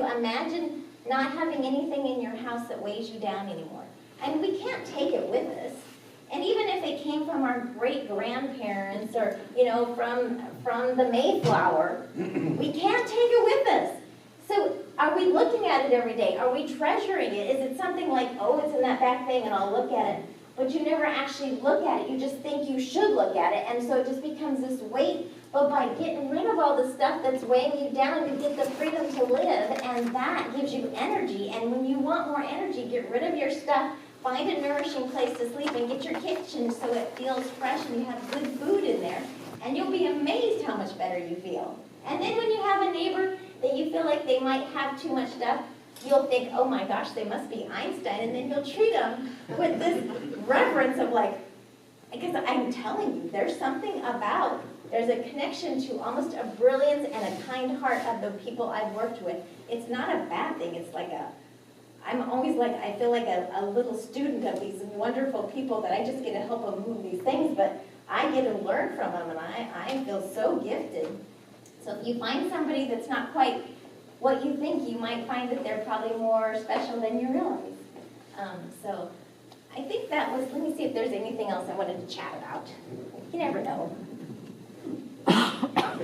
Imagine not having anything in your house that weighs you down anymore. And we can't take it with us. And even if it came from our great-grandparents or, from the Mayflower, we can't take it with us. So are we looking at it every day? Are we treasuring it? Is it something like, oh, it's in that back thing and I'll look at it? But you never actually look at it. You just think you should look at it. And so it just becomes this weight. But by getting rid of all the stuff that's weighing you down, you get the freedom to live, and that gives you energy. And when you want more energy, get rid of your stuff, find a nourishing place to sleep, and get your kitchen so it feels fresh and you have good food in there. And you'll be amazed how much better you feel. And then when you have a neighbor that you feel like they might have too much stuff, you'll think, oh my gosh, they must be Einstein, and then you'll treat them with this reverence of like, because I'm telling you, there's something about, there's a connection to almost a brilliance and a kind heart of the people I've worked with. It's not a bad thing. It's like I'm always like, I feel like a little student of these wonderful people that I just get to help them move these things, but I get to learn from them, and I feel so gifted. So if you find somebody that's not quite what you think, you might find that they're probably more special than you realize. So I think that was, let me see if there's anything else I wanted to chat about. You never know. Let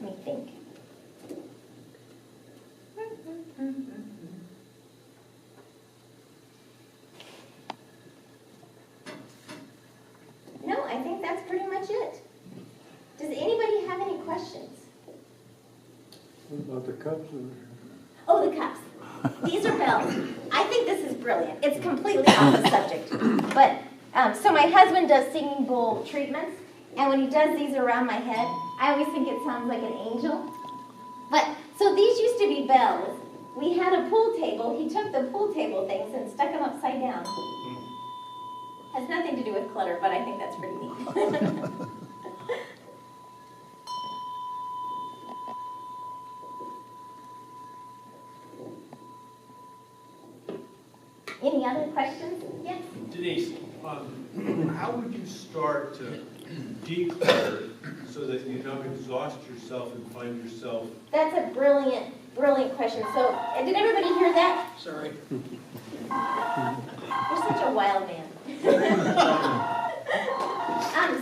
me think. No, I think that's pretty much it. Does anybody have any questions? What about the cups? Oh, the cups. These are bells. I think this is brilliant. It's completely off the subject. But, so my husband does singing bowl treatments, and when he does these around my head, I always think it sounds like an angel. But, so these used to be bells. We had a pool table. He took the pool table things and stuck them upside down. Has nothing to do with clutter, but I think that's pretty neat. Any other questions? Yes? Denise, how would you start to declutter so that you don't exhaust yourself and find yourself? That's a brilliant, brilliant question. So, did everybody hear that? Sorry. You're such a wild man.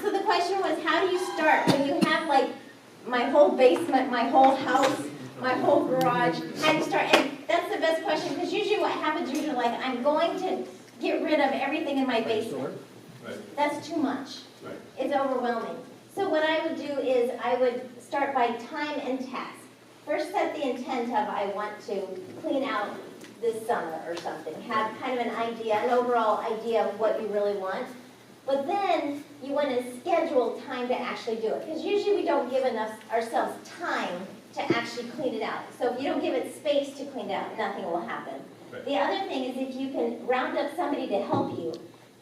So the question was, how do you start when you have like my whole basement, my whole house, my whole garage? How do you start? And that's the best question, because usually what happens, you're like, I'm going to get rid of everything in my basement. Right. That's too much. Right. It's overwhelming. So what I would do is I would start by time and task. First set the intent of I want to clean out this summer or something. Have kind of an idea, an overall idea of what you really want. But then you want to schedule time to actually do it. Because usually we don't give enough ourselves time to actually clean it out. So if you don't give it space to clean it out, nothing will happen. Right. The other thing is if you can round up somebody to help you,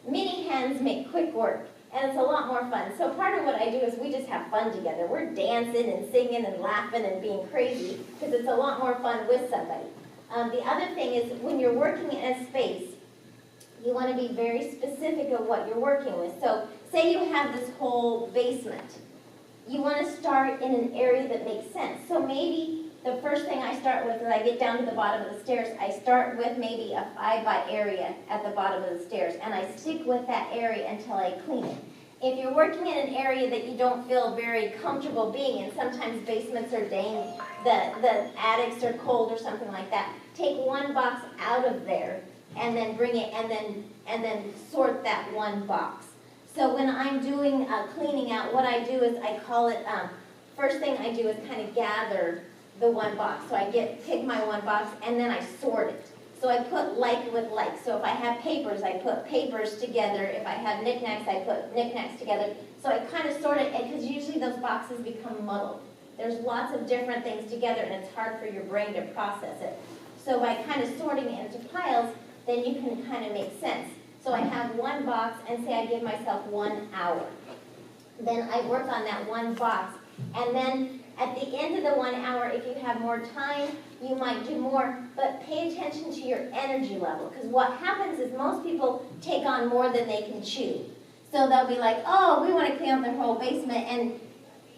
many hands make quick work, and it's a lot more fun. So part of what I do is we just have fun together. We're dancing and singing and laughing and being crazy because it's a lot more fun with somebody. The other thing is when you're working in a space, you want to be very specific of what you're working with. So say you have this whole basement. You want to start in an area that makes sense. So maybe the first thing I start with is I get down to the bottom of the stairs. I start with maybe a 5-by area at the bottom of the stairs, and I stick with that area until I clean it. If you're working in an area that you don't feel very comfortable being in, sometimes basements are dang, the attics are cold or something like that, take one box out of there and then bring it and then sort that one box. So when I'm doing cleaning out, what I do is I call it, first thing I do is kind of gather the one box. So I pick my one box and then I sort it. So I put like with like. So if I have papers, I put papers together. If I have knickknacks, I put knickknacks together. So I kind of sort it, because usually those boxes become muddled. There's lots of different things together, and it's hard for your brain to process it. So by kind of sorting it into piles, then you can kind of make sense. So I have one box, and say I give myself 1 hour. Then I work on that one box, and then at the end of the 1 hour, if you have more time, you might do more, but pay attention to your energy level, because what happens is most people take on more than they can chew. So they'll be like, oh, we want to clean out their whole basement, and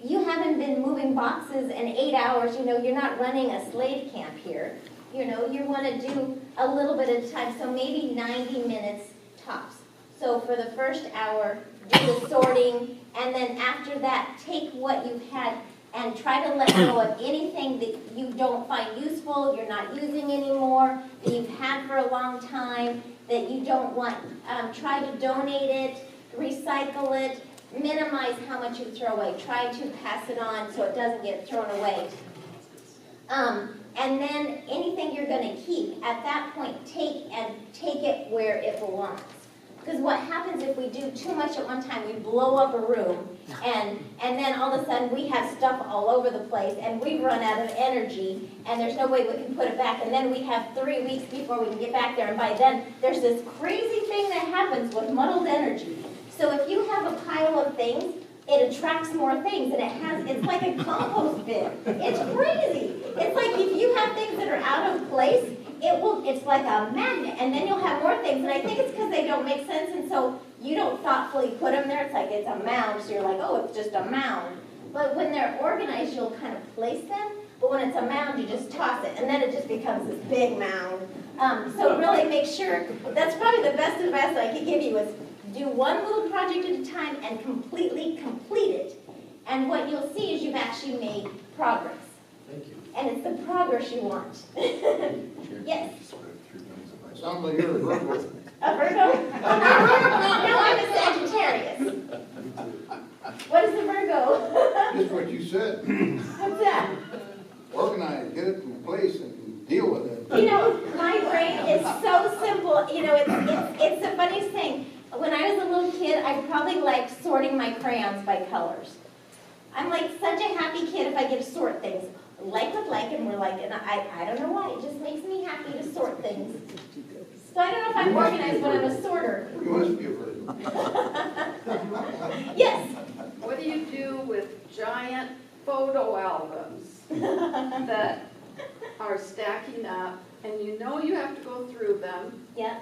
you haven't been moving boxes in 8 hours, you're not running a slave camp here. You want to do a little bit at a time, so maybe 90 minutes tops. So for the first hour, do the sorting, and then after that, take what you've had and try to let go of anything that you don't find useful, you're not using anymore, that you've had for a long time, that you don't want. Try to donate it, recycle it, minimize how much you throw away. Try to pass it on so it doesn't get thrown away. And then anything you're going to keep, at that point, take it where it belongs. Because what happens if we do too much at one time, we blow up a room, and then all of a sudden we have stuff all over the place, and we run out of energy, and there's no way we can put it back, and then we have 3 weeks before we can get back there, and by then there's this crazy thing that happens with muddled energy. So if you have a pile of things, it attracts more things, and it's like a compost bin. It's crazy. It's like if you have things that are out of place, it's like a magnet, and then you'll have more things, and I think it's because they don't make sense, and so you don't thoughtfully put them there. It's like it's a mound, so you're like, oh, it's just a mound. But when they're organized, you'll kind of place them, but when it's a mound, you just toss it, and then it just becomes this big mound. So really make sure, that's probably the best advice I could give you is do one little project at a time and completely complete it. And what you'll see is you've actually made progress. Thank you. And it's the progress you want. Yes? Sounds like you're a Virgo. A Virgo? No, I'm a Sagittarius. What is a Virgo? Just what you said. What's that? Organize, get it in place and deal with it. My brain is so simple. It's the funniest thing. When I was a little kid, I probably liked sorting my crayons by colors. I'm like such a happy kid if I get to sort things. Like with like, and we're like, and I don't know why, it just makes me happy to sort things. So I don't know if I'm organized, but I'm a sorter. You must be a Virgo. Yes? What do you do with giant photo albums that are stacking up, and you know you have to go through them? Yeah.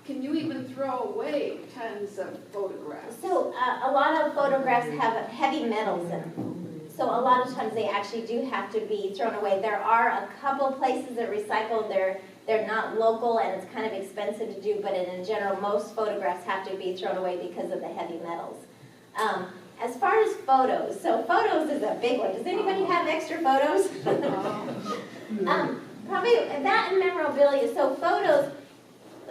Can you even throw away tons of photographs? So a lot of photographs have heavy metals in them. So a lot of times they actually do have to be thrown away. There are a couple places that recycle. They're not local and it's kind of expensive to do, but in general, most photographs have to be thrown away because of the heavy metals. As far as photos, so photos is a big one. Does anybody have extra photos? Probably that and memorabilia. So photos,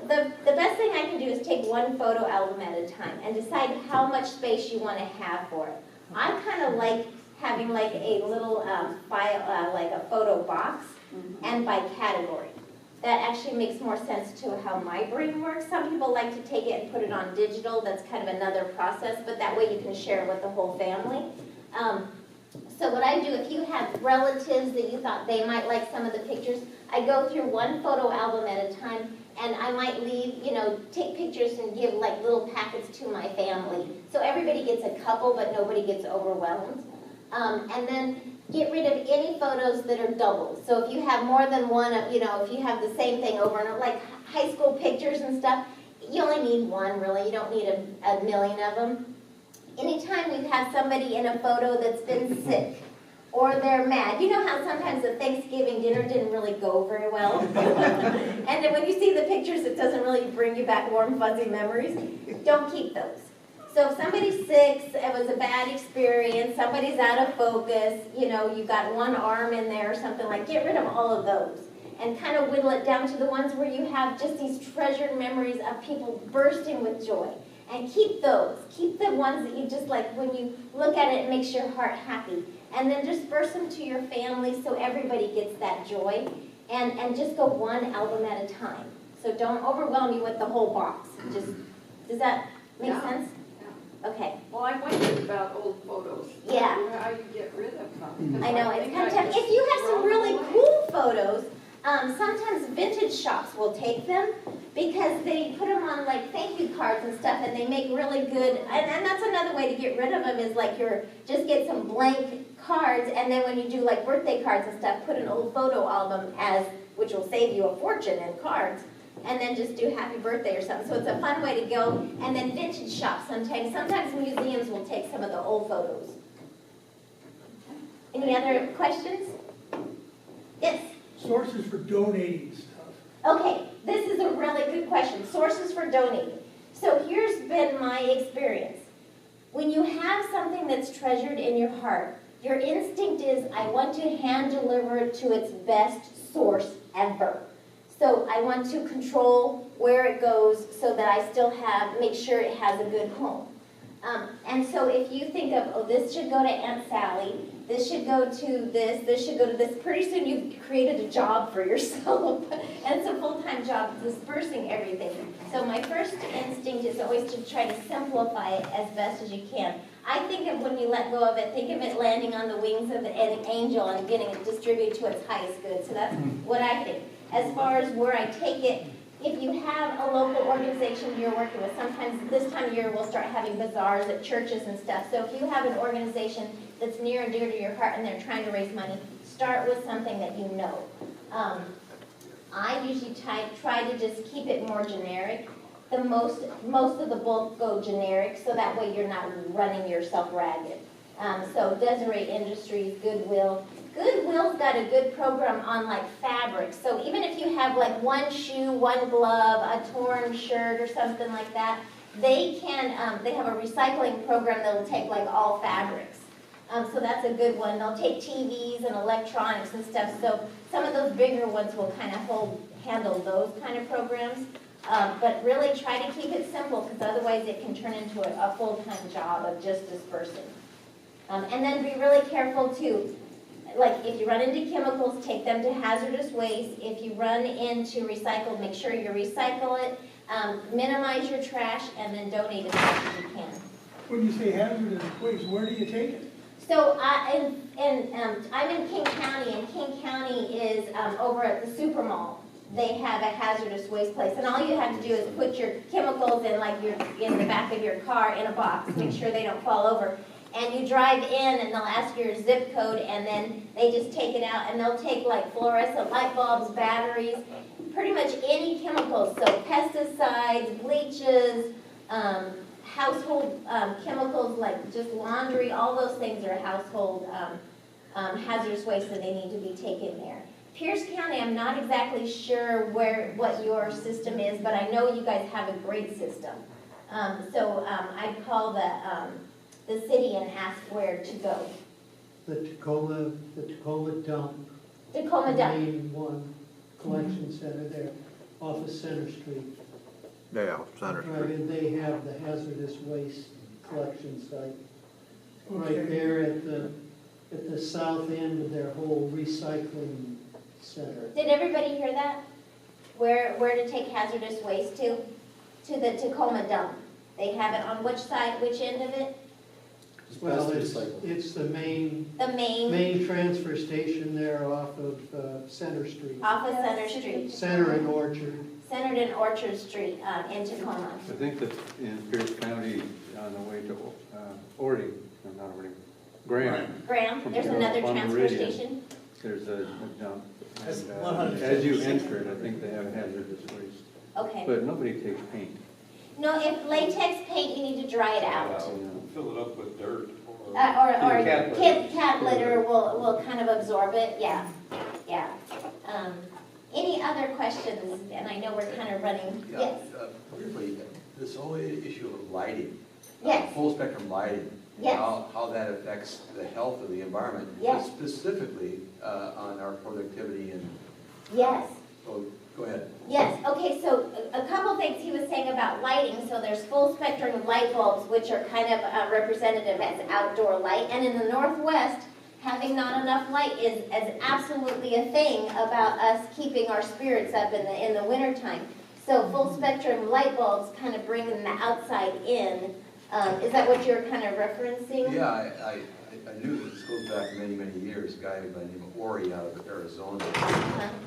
the best thing I can do is take one photo album at a time and decide how much space you want to have for it. I kind of like having like a little file, like a photo box, and by category. That actually makes more sense to how my brain works. Some people like to take it and put it on digital. That's kind of another process, but that way you can share it with the whole family. So what I do, if you have relatives that you thought they might like some of the pictures, I go through one photo album at a time, and I might leave, take pictures and give like little packets to my family. So everybody gets a couple, but nobody gets overwhelmed. And then get rid of any photos that are doubles. So if you have more than one, if you have the same thing over and over, like high school pictures and stuff, you only need one really. You don't need a million of them. Anytime you have somebody in a photo that's been sick or they're mad, you know how sometimes the Thanksgiving dinner didn't really go very well? And then when you see the pictures, it doesn't really bring you back warm, fuzzy memories. Don't keep those. So if somebody's sick, it was a bad experience, somebody's out of focus, you've got one arm in there or something, like get rid of all of those and kind of whittle it down to the ones where you have just these treasured memories of people bursting with joy. And keep those. Keep the ones that you just like when you look at it, it makes your heart happy. And then disperse them to your family so everybody gets that joy. And just go one album at a time. So don't overwhelm you with the whole box. Does that make sense? Okay. Well, I wondered about old photos. Yeah. How you get rid of them. I know, it's kind of tough. If you have some really cool photos, sometimes vintage shops will take them because they put them on like thank you cards and stuff, and they make really good, and that's another way to get rid of them is like just get some blank cards, and then when you do like birthday cards and stuff, put an old photo album which will save you a fortune in cards, and then just do happy birthday or something. So it's a fun way to go. And then vintage shops sometimes. Sometimes museums will take some of the old photos. Any other questions? Yes? Sources for donating stuff. Okay, this is a really good question. Sources for donating. So here's been my experience. When you have something that's treasured in your heart, your instinct is, I want to hand deliver it to its best source ever. So I want to control where it goes so that I still make sure it has a good home. And so if you think of, oh, this should go to Aunt Sally, this should go to this should go to this, pretty soon you've created a job for yourself. And it's a full-time job dispersing everything. So my first instinct is always to try to simplify it as best as you can. I think of when you let go of it, think of it landing on the wings of an angel and getting it distributed to its highest good. So that's what I think. As far as where I take it, if you have a local organization you're working with, sometimes this time of year we'll start having bazaars at churches and stuff. So if you have an organization that's near and dear to your heart and they're trying to raise money, start with something that you know. I usually try to just keep it more generic. Most of the bulk go generic, so that way you're not running yourself ragged. So Desiree Industries, Goodwill. Goodwill's got a good program on like fabrics. So even if you have like one shoe, one glove, a torn shirt or something like that, they have a recycling program that'll take like all fabrics. So that's a good one. They'll take TVs and electronics and stuff. So some of those bigger ones will kind of handle those kind of programs. But really try to keep it simple, because otherwise it can turn into a full-time job of just dispersing. And then be really careful too. Like if you run into chemicals, take them to hazardous waste. If you run into recycled, make sure you recycle it. Minimize your trash, and then donate as much as you can. When you say hazardous waste, where do you take it? So I'm in King County, and King County is over at the Super Mall. They have a hazardous waste place, and all you have to do is put your chemicals in the back of your car in a box, make sure they don't fall over. And you drive in, and they'll ask your zip code, and then they just take it out, and they'll take like fluorescent light bulbs, batteries, pretty much any chemicals. So pesticides, bleaches, household chemicals like just laundry, all those things are household hazardous waste, and they need to be taken there. Pierce County, I'm not exactly sure what your system is, but I know you guys have a great system. I'd call the city and ask where to go. The Tacoma dump. Tacoma the Dump. Main one collection center there off of Center Street. Yeah, Center Right, Street. and they have the hazardous waste collection site Okay. right there at the south end of their whole recycling center. Did everybody hear that? Where to take hazardous waste to? To the Tacoma Dump. They have it on which side, which end of it? Well, it's the main The main, transfer station there off of Center Street. off of Center Street. Center and Orchard. Centered in Orchard Street in Tacoma. I think that in Pierce County, on the way to Graham, There's another On transfer Meridian. station. there's a dump. That's And, 100%. as you enter it, I think they have hazardous waste. Okay. But nobody takes paint. No, if latex paint, you need to dry it out. Fill it up with dirt or. Or cat cat litter will kind of absorb it, yeah. Any other questions? And I know we're kind of running, yes, Briefly, this whole issue of lighting. Yes. Full spectrum lighting. Yes. How that affects the health of the environment. Yes. Specifically on our productivity and, yes. oh, go ahead. Yes, okay, so a couple things he was saying about lighting. So there's full spectrum light bulbs, which are kind of representative as outdoor light. And in the Northwest, having not enough light is absolutely a thing about us keeping our spirits up in the wintertime. So full spectrum light bulbs kind of bring the outside in. Is that what you're kind of referencing? Yeah, I knew this goes back many, many years. A guy by the name of Ori out of Arizona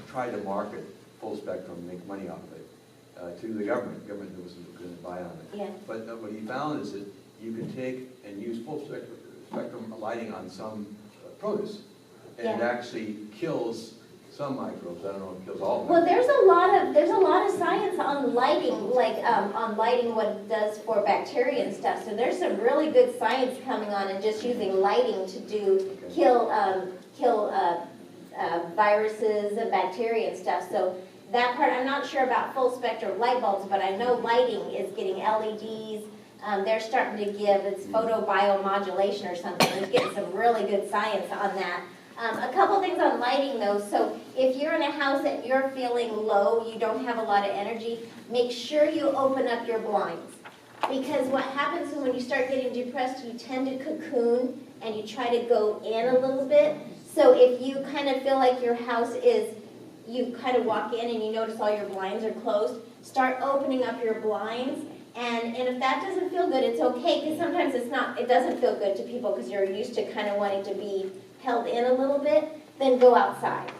tried to market full spectrum, make money off of it to the government. The government wasn't going to buy on it. Yeah. But what he found is that you can take and use full spectrum lighting on some produce, and it Yeah. actually kills some microbes, I don't know if it kills all of Well, them. there's a lot of science on lighting, like, on lighting, what it does for bacteria and stuff. So there's some really good science coming on and just using lighting to kill viruses and bacteria and stuff. So that part, I'm not sure about full spectrum light bulbs, but I know lighting is getting LEDs. They're starting to give, it's photobiomodulation or something. They're getting some really good science on that. A couple things on lighting though. So if you're in a house and you're feeling low, you don't have a lot of energy, make sure you open up your blinds. Because what happens is when you start getting depressed, you tend to cocoon and you try to go in a little bit. So if you kind of feel like your house is, you kind of walk in and you notice all your blinds are closed, start opening up your blinds. And if that doesn't feel good, it's okay, because sometimes it doesn't feel good to people because you're used to kind of wanting to be held in a little bit. Then go outside.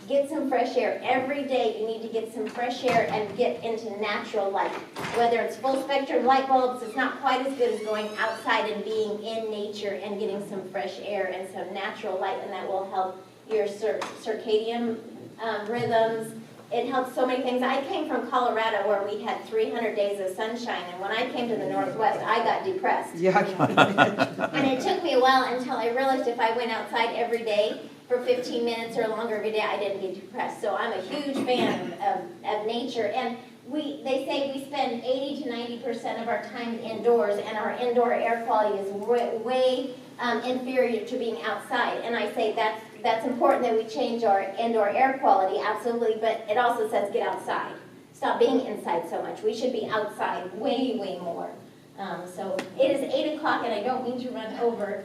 Get some fresh air. Every day you need to get some fresh air and get into natural light. Whether it's full spectrum light bulbs, it's not quite as good as going outside and being in nature and getting some fresh air and some natural light, and that will help your circadian rhythms. It helps so many things. I came from Colorado where we had 300 days of sunshine, and when I came to the Northwest, I got depressed. Yeah, I can imagine. And it took me a while until I realized if I went outside every day for 15 minutes or longer every day, I didn't get depressed. So I'm a huge fan of nature. And they say we spend 80 to 90% of our time indoors, and our indoor air quality is way inferior to being outside. And I say that's important that we change our indoor air quality, absolutely, but it also says get outside. Stop being inside so much. We should be outside way more. So it is 8 o'clock and I don't mean to run over.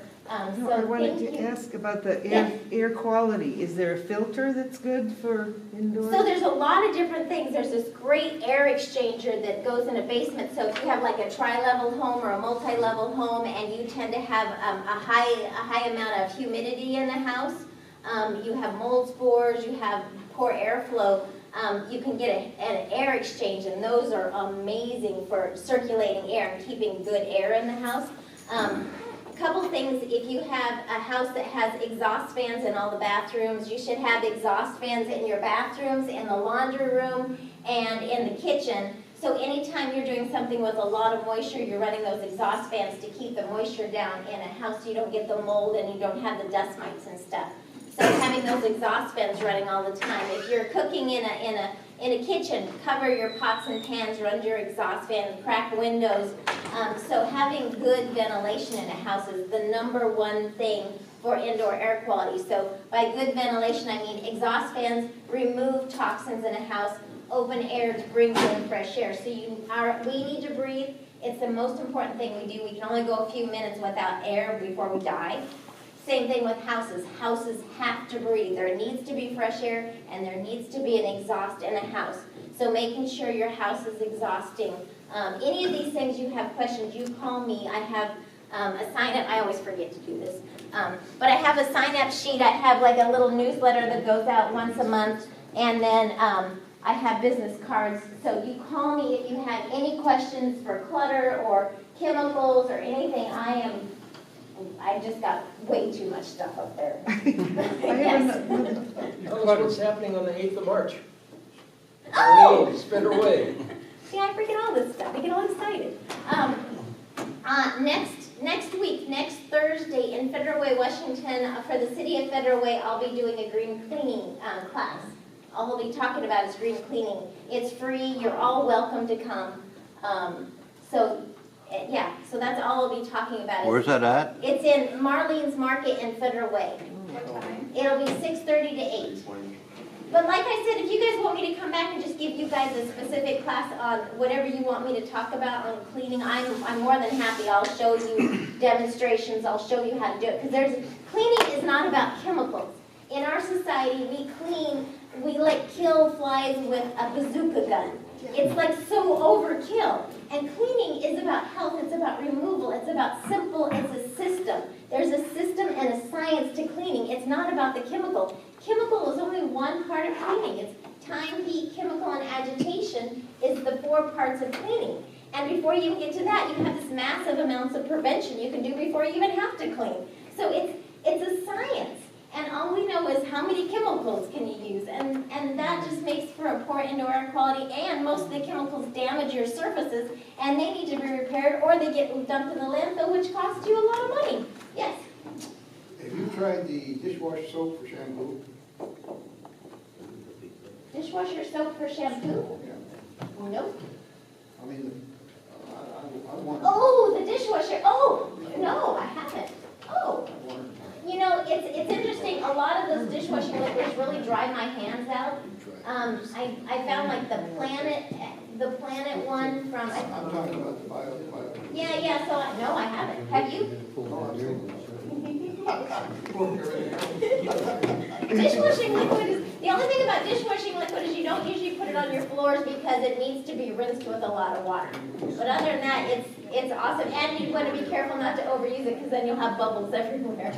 No, I wanted to ask about the air quality. Is there a filter that's good for indoors? So there's a lot of different things. There's this great air exchanger that goes in a basement. So if you have like a tri-level home or a multi-level home and you tend to have a high amount of humidity in the house, you have mold spores, you have poor airflow, you can get an air exchange, and those are amazing for circulating air and keeping good air in the house. A couple things, if you have a house that has exhaust fans in all the bathrooms, you should have exhaust fans in your bathrooms, in the laundry room, and in the kitchen. So anytime you're doing something with a lot of moisture, you're running those exhaust fans to keep the moisture down in a house so you don't get the mold and you don't have the dust mites and stuff. So having those exhaust fans running all the time. If you're cooking in a kitchen, cover your pots and pans, run your exhaust fan, crack windows. So having good ventilation in a house is the #1 thing for indoor air quality. So by good ventilation, I mean exhaust fans remove toxins in a house, open air brings in fresh air. So we need to breathe. It's the most important thing we do. We can only go a few minutes without air before we die. Same thing with houses. Houses have to breathe. There needs to be fresh air, and there needs to be an exhaust in a house. So making sure your house is exhausting. Any of these things you have questions, you call me. I have a sign-up. I always forget to do this. But I have a sign-up sheet. I have like a little newsletter that goes out once a month. And then I have business cards. So you call me if you have any questions for clutter or chemicals or anything. I just got way too much stuff up there. Yes. Tell us what's happening on the 8th of March. Oh! Spin her way. See, I forget all this stuff. I get all excited. Next week, next Thursday in Federal Way, Washington, for the city of Federal Way, I'll be doing a green cleaning class. All we'll be talking about is green cleaning. It's free. You're all welcome to come. So that's all I'll be talking about. Where's that at? It's in Marlene's Market in Federal Way. What time? It'll be 6:30 to 8. But like I said, if you guys want me to come back and just give you guys a specific class on whatever you want me to talk about on cleaning, I'm more than happy. I'll show you demonstrations. I'll show you how to do it. Because cleaning is not about chemicals. In our society, we like kill flies with a bazooka gun. It's like so overkill. And cleaning is about health, it's about removal, it's about simple, it's a system. There's a system and a science to cleaning. It's not about the chemical. Chemical is only one part of cleaning. It's time, heat, chemical, and agitation is the 4 parts of cleaning. And before you even get to that, you have this massive amounts of prevention you can do before you even have to clean. So it's a science. And all we know is how many chemicals can you use, and that just makes for a poor indoor air quality, and most of the chemicals damage your surfaces, and they need to be repaired, or they get dumped in the landfill, which costs you a lot of money. Yes? Have you tried the dishwasher soap for shampoo? Dishwasher soap for shampoo? Yeah. Nope. I mean, I want. Oh, the dishwasher, oh, no, I haven't. Oh, you know, it's interesting, a lot of those dishwashing liquids really dry my hands out. I found like the Planet one from, I'm talking about the bio. yeah, so, no, I haven't. Have you? Dishwashing liquid is, the only thing about dishwashing liquid is you don't usually put it on your floors because it needs to be rinsed with a lot of water. But other than that, it's awesome, and you want to be careful not to overuse it because then you'll have bubbles everywhere.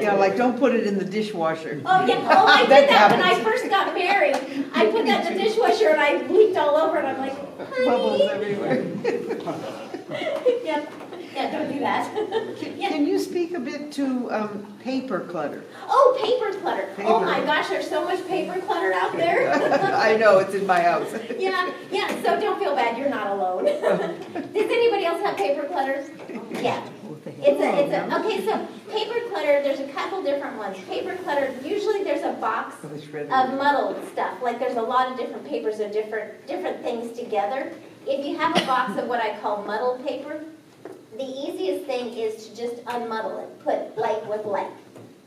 Yeah, like, don't put it in the dishwasher. Oh, yeah, oh, I That did that when I happens. first got married. I put that in the dishwasher and I leaked all over and I'm like, Bubbles honey. everywhere. Yeah, don't do that. Yeah. Can you speak a bit to paper clutter? Oh, paper clutter. Oh Paper. my gosh, there's so much paper clutter out there. I know, it's in my house. Yeah, so don't feel bad, you're not alone. Does anybody else have paper clutters? Yeah. Okay, so paper clutter, there's a couple different ones. Paper clutter, usually there's a box of muddled stuff, like there's a lot of different papers of different things together. If you have a box of what I call muddled paper, the easiest thing is to just unmuddle it, put like with like.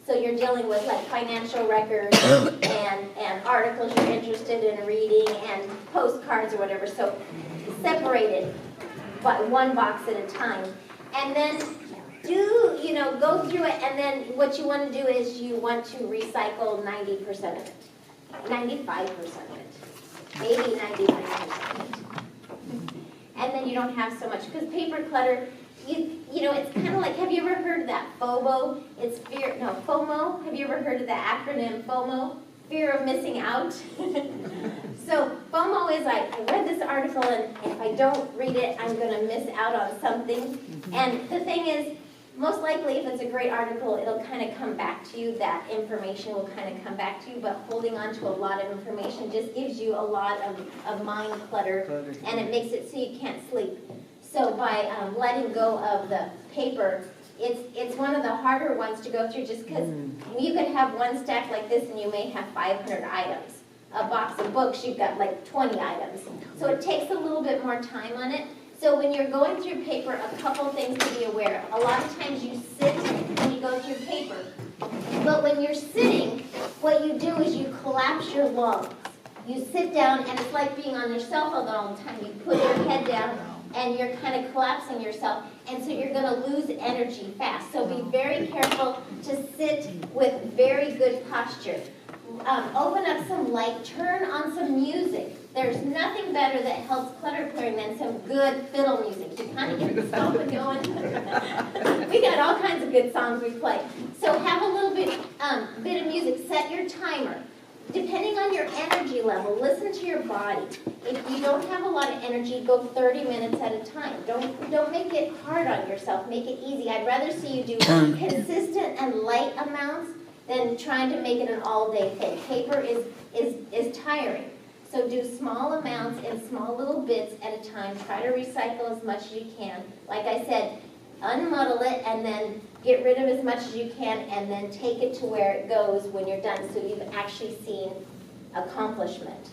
So you're dealing with like financial records and articles you're interested in reading and postcards or whatever. So separate it by one box at a time. And then go through it, and then what you want to do is you want to recycle 90% of it, 95% of it, maybe 99% of it. And then you don't have so much, because paper clutter, it's kind of like, have you ever heard of that FOMO? FOMO. Have you ever heard of the acronym FOMO? Fear of missing out. So FOMO is like, I read this article and if I don't read it, I'm going to miss out on something. And the thing is, most likely if it's a great article, it'll kind of come back to you. That information will kind of come back to you, but holding on to a lot of information just gives you a lot of mind clutter, and it makes it so you can't sleep. So by letting go of the paper, it's one of the harder ones to go through, just because you could have one stack like this and you may have 500 items. A box of books, you've got like 20 items. So it takes a little bit more time on it. So when you're going through paper, a couple things to be aware of. A lot of times you sit when you go through paper. But when you're sitting, what you do is you collapse your lungs. You sit down, and it's like being on your cell phone all the time. You put your head down, and you're kind of collapsing yourself, and so you're going to lose energy fast. So be very careful to sit with very good posture. Open up some light, turn on some music. There's nothing better that helps clutter clearing than some good fiddle music. You kind of get the stomping going. We got all kinds of good songs we play. So have a little bit of music. Set your timer. Depending on your energy level, listen to your body. If you don't have a lot of energy, go 30 minutes at a time. Don't make it hard on yourself. Make it easy. I'd rather see you do consistent and light amounts than trying to make it an all-day thing. Paper is tiring. So do small amounts in small little bits at a time. Try to recycle as much as you can. Like I said, unmuddle it and then get rid of as much as you can, and then take it to where it goes when you're done, so you've actually seen accomplishment.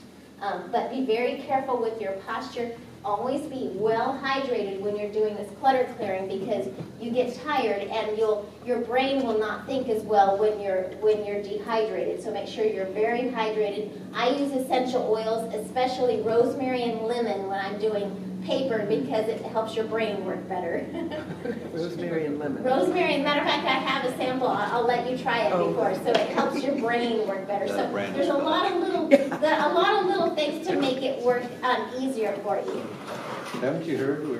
But be very careful with your posture. Always be well hydrated when you're doing this clutter clearing, because you get tired and your brain will not think as well when you're dehydrated. So make sure you're very hydrated. I use essential oils, especially rosemary and lemon, when I'm doing paper, because it helps your brain work better. Rosemary and lemon. Rosemary, matter of fact, I have a sample. I'll let you try it before, so it helps your brain work better. So there's a lot of little things to make it work much easier for you. Haven't you heard we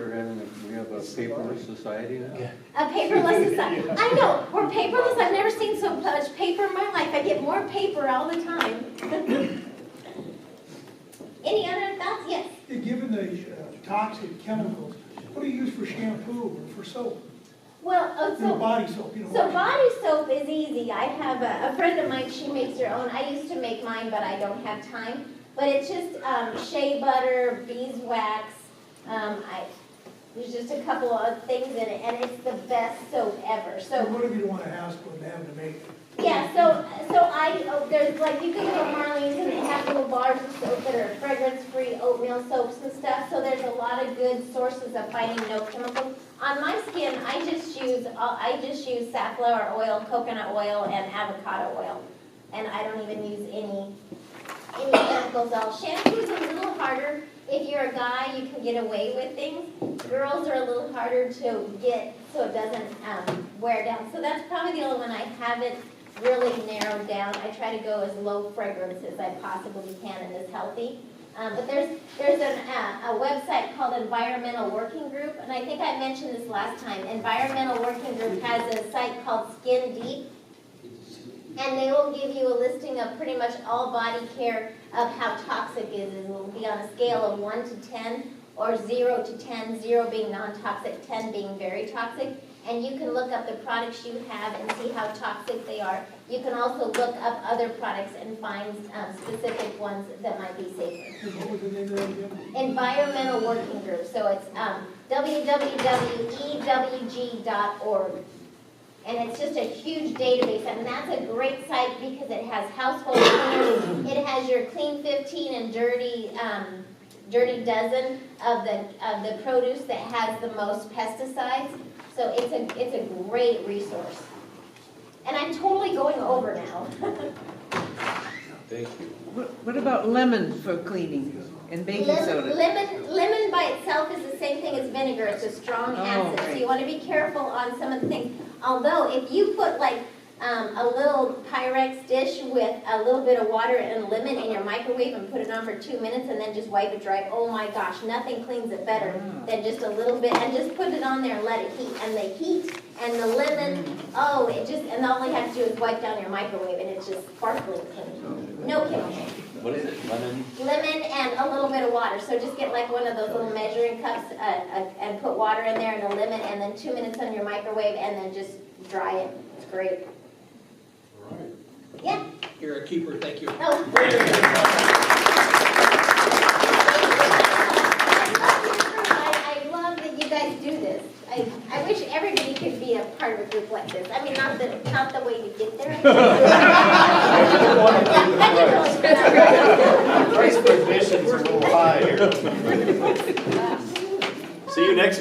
have a paperless society now? A paperless society. I know, we're paperless. I've never seen so much paper in my life. I get more paper all the time. Any other thoughts? Yes. Given the toxic chemicals, what do you use for shampoo or for soap? Well, oh, You know, so, body soap, you know. so body soap is easy. I have a friend of mine, she makes her own. I used to make mine, but I don't have time. But it's just shea butter, beeswax. There's just a couple of things in it, and it's the best soap ever. So So, what if you don't wanna ask what they have to make? yeah, there's like, you can go to Marlene's and they have little bars of soap that are fragrance-free oatmeal soaps and stuff. So there's a lot of good sources of finding no chemicals. On my skin, I just use safflower oil, coconut oil, and avocado oil. And I don't even use any chemicals at all. Shampoo is a little harder. If you're a guy, you can get away with things. Girls are a little harder to get so it doesn't wear down. So that's probably the only one I haven't really narrowed down. I try to go as low fragrance as I possibly can and as healthy. But there's a website called Environmental Working Group, and I think I mentioned this last time. Environmental Working Group has a site called Skin Deep, and they will give you a listing of pretty much all body care of how toxic it is. It will be on a scale of 1 to 10 or 0 to 10, 0 being non-toxic, 10 being very toxic. And you can look up the products you have and see how toxic they are. You can also look up other products and find specific ones that might be safer. What was the name of that again? Environmental Working Group, so it's www.ewg.org. And it's just a huge database, and that's a great site because it has household cleaners, it has your clean 15 and dirty dozen of the produce that has the most pesticides. So it's a great resource. And I'm totally going over now. Thank you. What about lemon for cleaning and baking soda? Lemon by itself is the same thing as vinegar. It's a strong acid. So right. you want to be careful on some of the things. Although if you put like a little Pyrex dish with a little bit of water and lemon in your microwave and put it on for 2 minutes and then just wipe it dry, oh my gosh, nothing cleans it better than just a little bit. And just put it on there and let it heat. And the heat and the lemon, and all you have to do is wipe down your microwave and it's just sparkling clean. No chemicals. What is it, lemon? Lemon and a little bit of water. So just get like one of those little measuring cups and put water in there and a lemon and then 2 minutes on your microwave and then just dry it. It's great. All right. Yeah. You're a keeper, thank you. Oh. I love that you guys do this. I wish everybody could be a part of a group like this. I mean, not the way to get there. Price per admission's a little high here. See you next